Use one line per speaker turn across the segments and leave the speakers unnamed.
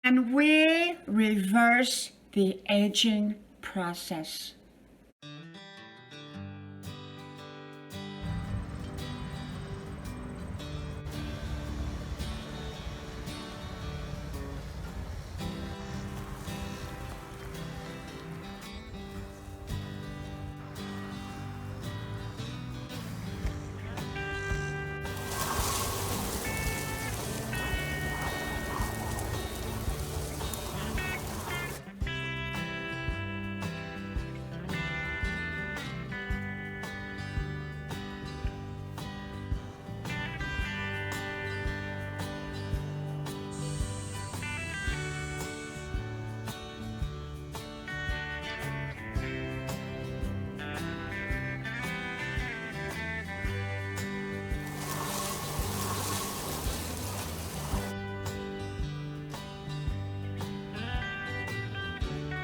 And we reverse the aging process.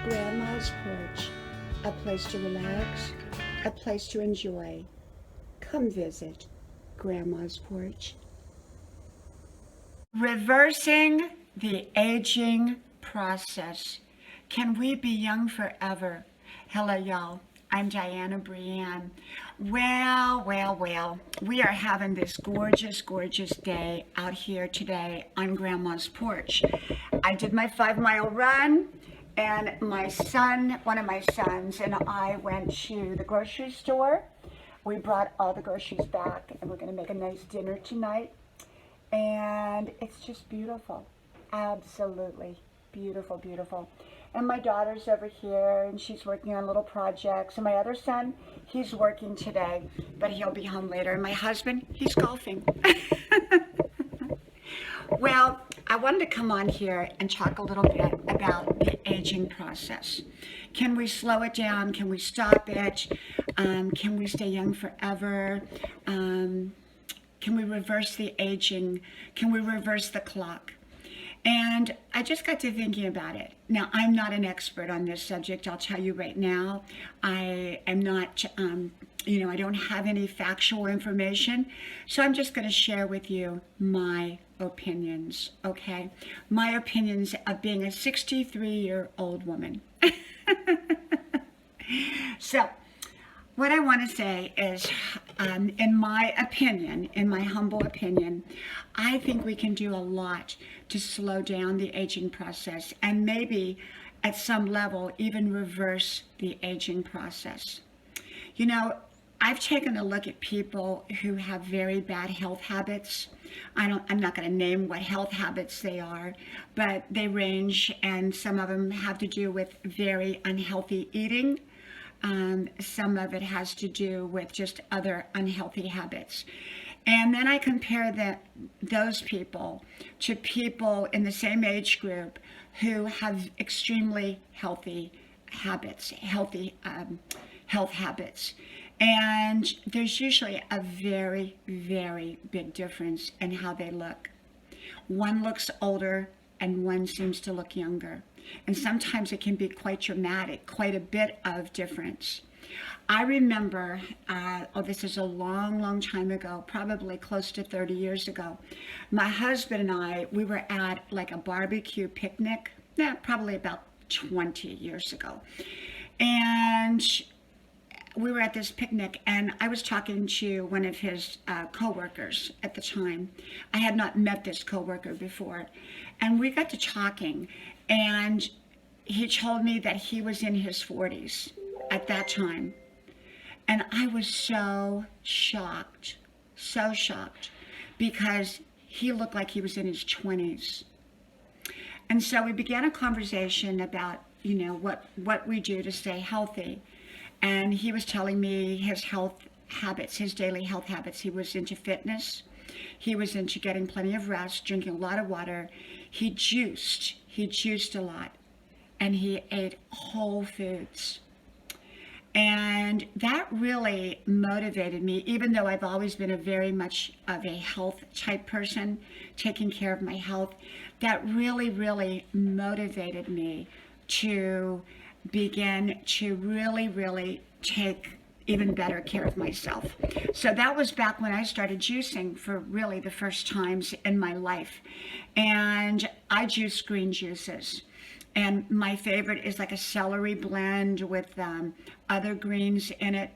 Grandma's porch, a place to relax, a place to enjoy. Come visit Grandma's porch. Reversing the aging process. Can we be young forever? Hello, y'all. I'm Diana Brienne. Well, we are having this gorgeous, gorgeous day out here today on Grandma's porch. I did my 5 mile run, and my son, one of my sons, and I went to the grocery store. We brought all the groceries back, and we're going to make a nice dinner tonight. And it's just beautiful. Absolutely beautiful, beautiful. And my daughter's over here, and she's working on little projects. And my other son, he's working today, but he'll be home later. And my husband, he's golfing. Well, I wanted to come on here and talk a little bit about the aging process. Can we slow it down? Can we stop it? Can we stay young forever? Can we reverse the aging? Can we reverse the clock? And I just got to thinking about it. Now, I'm not an expert on this subject. I'll tell you right now. I am not, I don't have any factual information. So I'm just going to share with you my opinions, okay? My opinions of being a 63-year-old woman. So, what I want to say is, in my opinion, in my humble opinion, I think we can do a lot to slow down the aging process and maybe at some level even reverse the aging process. You know, I've taken a look at people who have very bad health habits. I'm not going to name what health habits they are, but they range, and some of them have to do with very unhealthy eating. Some of it has to do with just other unhealthy habits. And then I compare those people to people in the same age group who have extremely healthy habits, health habits. And there's usually a very, very big difference in how they look. One looks older and one seems to look younger. And sometimes it can be quite dramatic, quite a bit of difference. I remember, this is a long, long time ago, probably close to 30 years ago. My husband and I, we were at like a barbecue picnic, probably about 20 years ago. And we were at this picnic, and I was talking to one of his coworkers at the time. I had not met this coworker before, and we got to talking, and he told me that he was in his 40s at that time. And I was so shocked, because he looked like he was in his 20s. And so we began a conversation about, what we do to stay healthy. And he was telling me his health habits, his daily health habits. He was into fitness. He was into getting plenty of rest, drinking a lot of water. He juiced a lot. And he ate whole foods. And that really motivated me, even though I've always been a very much of a health type person, taking care of my health. That really, really motivated me to begin to really, really take, even better care of myself. So that was back when I started juicing for really the first times in my life. And I juice green juices. And my favorite is like a celery blend with other greens in it.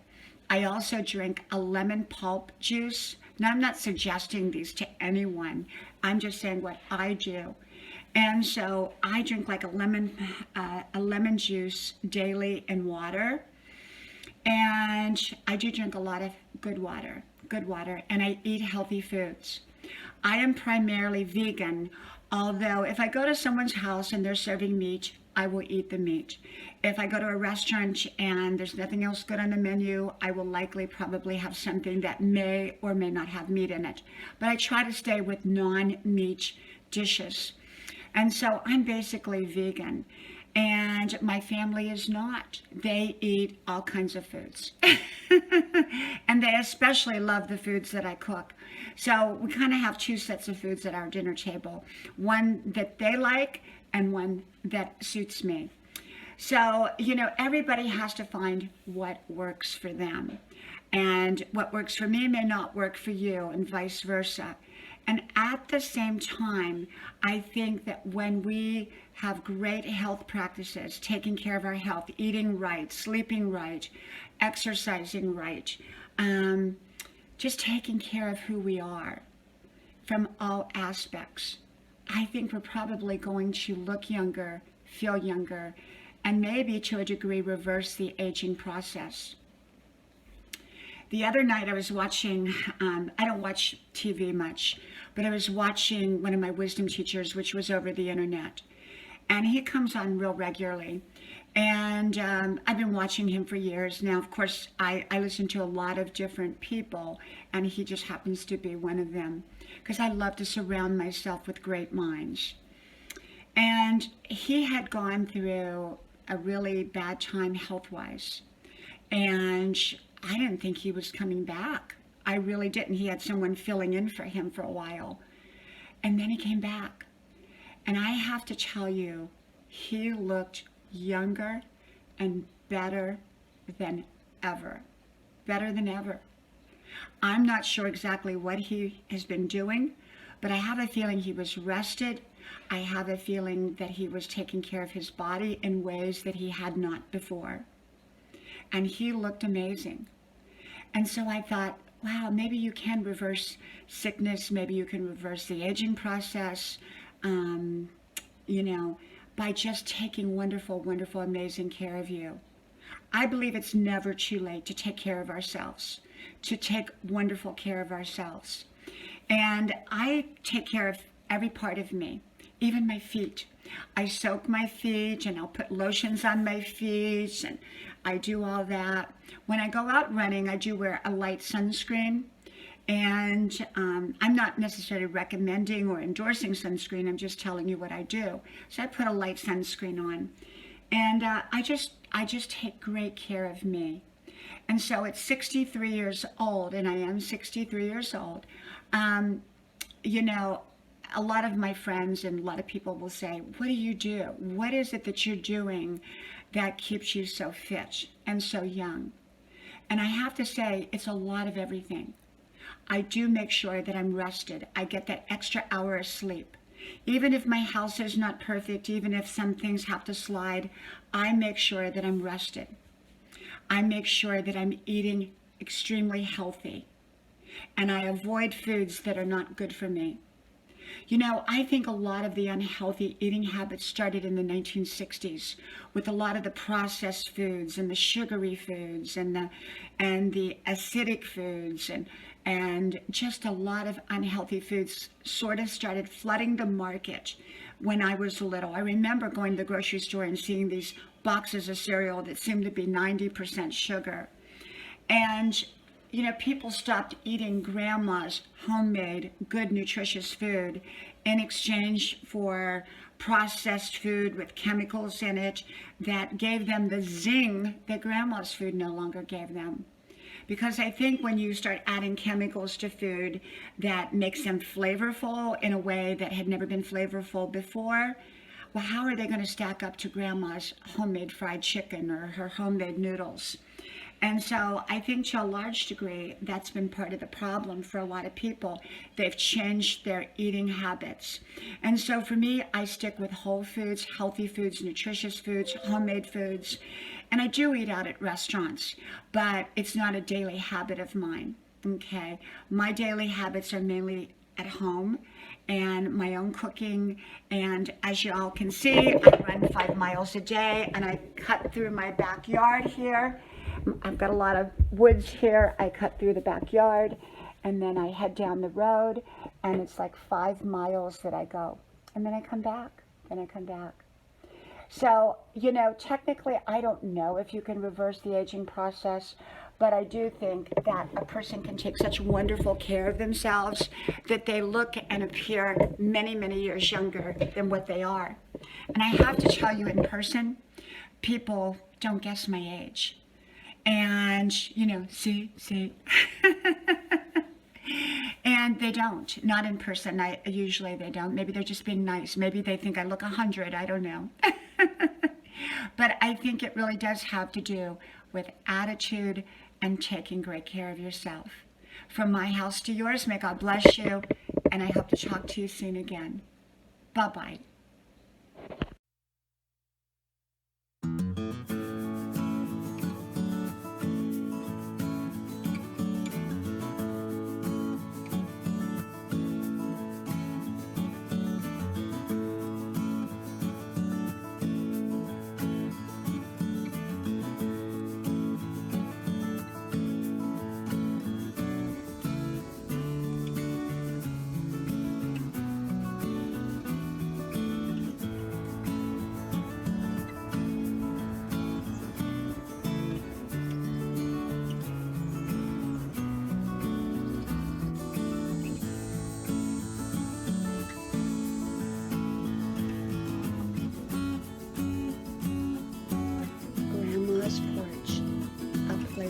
I also drink a lemon pulp juice. Now, I'm not suggesting these to anyone. I'm just saying what I do. And so I drink like a lemon juice daily in water. And I do drink a lot of good water, and I eat healthy foods. I am primarily vegan, although if I go to someone's house and they're serving meat, I will eat the meat. If I go to a restaurant and there's nothing else good on the menu, I will likely probably have something that may or may not have meat in it. But I try to stay with non-meat dishes. And so I'm basically vegan. And my family is not. They eat all kinds of foods. And they especially love the foods that I cook. So we kind of have two sets of foods at our dinner table. One that they like and one that suits me. So, everybody has to find what works for them. And what works for me may not work for you, and vice versa. And at the same time, I think that when we have great health practices, taking care of our health, eating right, sleeping right, exercising right, just taking care of who we are from all aspects, I think we're probably going to look younger, feel younger, and maybe to a degree reverse the aging process. The other night I was watching, I don't watch TV much, but I was watching one of my wisdom teachers, which was over the internet. And he comes on real regularly. And I've been watching him for years. Now, of course, I listen to a lot of different people, and he just happens to be one of them, because I love to surround myself with great minds. And he had gone through a really bad time health-wise. And I didn't think he was coming back. I really didn't. He had someone filling in for him for a while. And then he came back. And I have to tell you, he looked younger and better than ever. Better than ever. I'm not sure exactly what he has been doing, but I have a feeling he was rested. I have a feeling that he was taking care of his body in ways that he had not before. And he looked amazing. And so I thought, wow, maybe you can reverse sickness. Maybe you can reverse the aging process, by just taking wonderful, wonderful, amazing care of you. I believe it's never too late to take care of ourselves, to take wonderful care of ourselves. And I take care of every part of me, even my feet. I soak my feet and I'll put lotions on my feet and I do all that. When I go out running, I do wear a light sunscreen. And I'm not necessarily recommending or endorsing sunscreen. I'm just telling you what I do. So I put a light sunscreen on. And I just take great care of me. And so at 63 years old, and I am 63 years old, a lot of my friends and a lot of people will say, what do you do? What is it that you're doing that keeps you so fit and so young? And I have to say, it's a lot of everything. I do make sure that I'm rested. I get that extra hour of sleep. Even if my house is not perfect, even if some things have to slide, I make sure that I'm rested. I make sure that I'm eating extremely healthy. And I avoid foods that are not good for me. I think a lot of the unhealthy eating habits started in the 1960s with a lot of the processed foods and the sugary foods and the acidic foods and just a lot of unhealthy foods sort of started flooding the market when I was little. I remember going to the grocery store and seeing these boxes of cereal that seemed to be 90% sugar. And people stopped eating grandma's homemade, good, nutritious food in exchange for processed food with chemicals in it that gave them the zing that grandma's food no longer gave them. Because I think when you start adding chemicals to food that makes them flavorful in a way that had never been flavorful before, well, how are they going to stack up to grandma's homemade fried chicken or her homemade noodles? And so I think to a large degree, that's been part of the problem for a lot of people. They've changed their eating habits. And so for me, I stick with whole foods, healthy foods, nutritious foods, homemade foods. And I do eat out at restaurants, but it's not a daily habit of mine. Okay. My daily habits are mainly at home and my own cooking. And as you all can see, I run 5 miles a day and I cut through my backyard here. I've got a lot of woods here. I cut through the backyard and then I head down the road and it's like 5 miles that I go. And then I come back and I come back. So, technically, I don't know if you can reverse the aging process, but I do think that a person can take such wonderful care of themselves that they look and appear many, many years younger than what they are. And I have to tell you, in person, people don't guess my age. And, see. And they don't, not in person. Usually they don't. Maybe they're just being nice. Maybe they think I look 100. I don't know. But I think it really does have to do with attitude and taking great care of yourself. From my house to yours, may God bless you, and I hope to talk to you soon again. Bye-bye.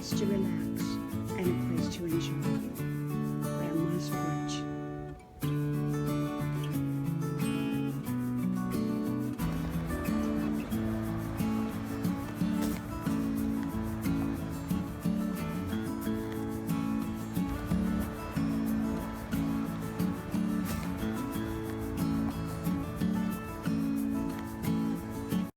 To relax and a place to enjoy. Grandma's